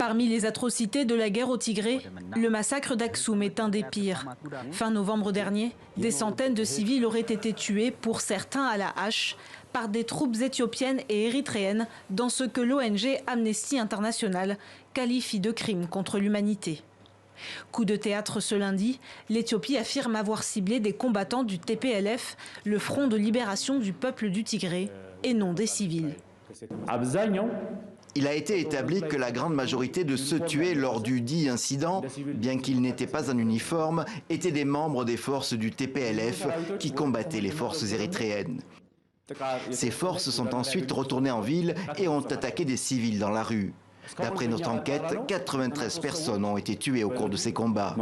Parmi les atrocités de la guerre au Tigré, le massacre d'Aksum est un des pires. Fin novembre dernier, des centaines de civils auraient été tués, pour certains à la hache, par des troupes éthiopiennes et érythréennes dans ce que l'ONG Amnesty International qualifie de crime contre l'humanité. Coup de théâtre ce lundi, l'Éthiopie affirme avoir ciblé des combattants du TPLF, le Front de libération du peuple du Tigré, et non des civils. Il a été établi que la grande majorité de ceux tués lors du dit incident, bien qu'ils n'étaient pas en uniforme, étaient des membres des forces du TPLF qui combattaient les forces érythréennes. Ces forces sont ensuite retournées en ville et ont attaqué des civils dans la rue. D'après notre enquête, 93 personnes ont été tuées au cours de ces combats.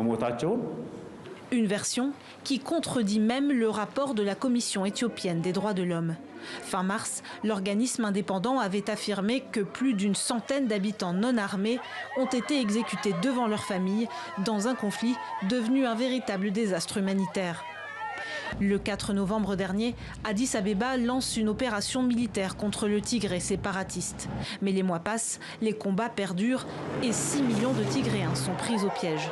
Une version qui contredit même le rapport de la Commission éthiopienne des droits de l'homme. Fin mars, l'organisme indépendant avait affirmé que plus d'une centaine d'habitants non armés ont été exécutés devant leur famille dans un conflit devenu un véritable désastre humanitaire. Le 4 novembre dernier, Addis Abeba lance une opération militaire contre le Tigré séparatiste. Mais les mois passent, les combats perdurent et 6 millions de Tigréens sont pris au piège.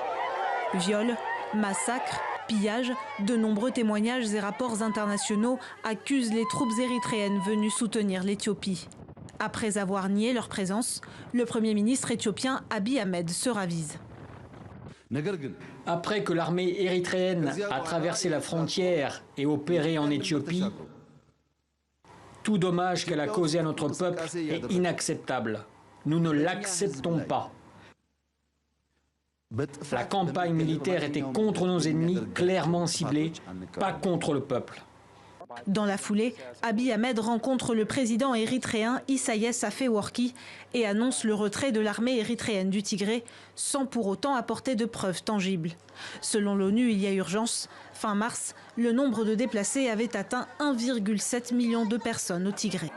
Viols, massacres, pillages, de nombreux témoignages et rapports internationaux accusent les troupes érythréennes venues soutenir l'Éthiopie. Après avoir nié leur présence, le Premier ministre éthiopien Abiy Ahmed se ravise. Après que l'armée érythréenne a traversé la frontière et opéré en Éthiopie, tout dommage qu'elle a causé à notre peuple est inacceptable. Nous ne l'acceptons pas. La campagne militaire était contre nos ennemis clairement ciblés, pas contre le peuple. Dans la foulée, Abiy Ahmed rencontre le président érythréen Isaias Afewerki et annonce le retrait de l'armée érythréenne du Tigré sans pour autant apporter de preuves tangibles. Selon l'ONU, il y a urgence. Fin mars, le nombre de déplacés avait atteint 1,7 million de personnes au Tigré.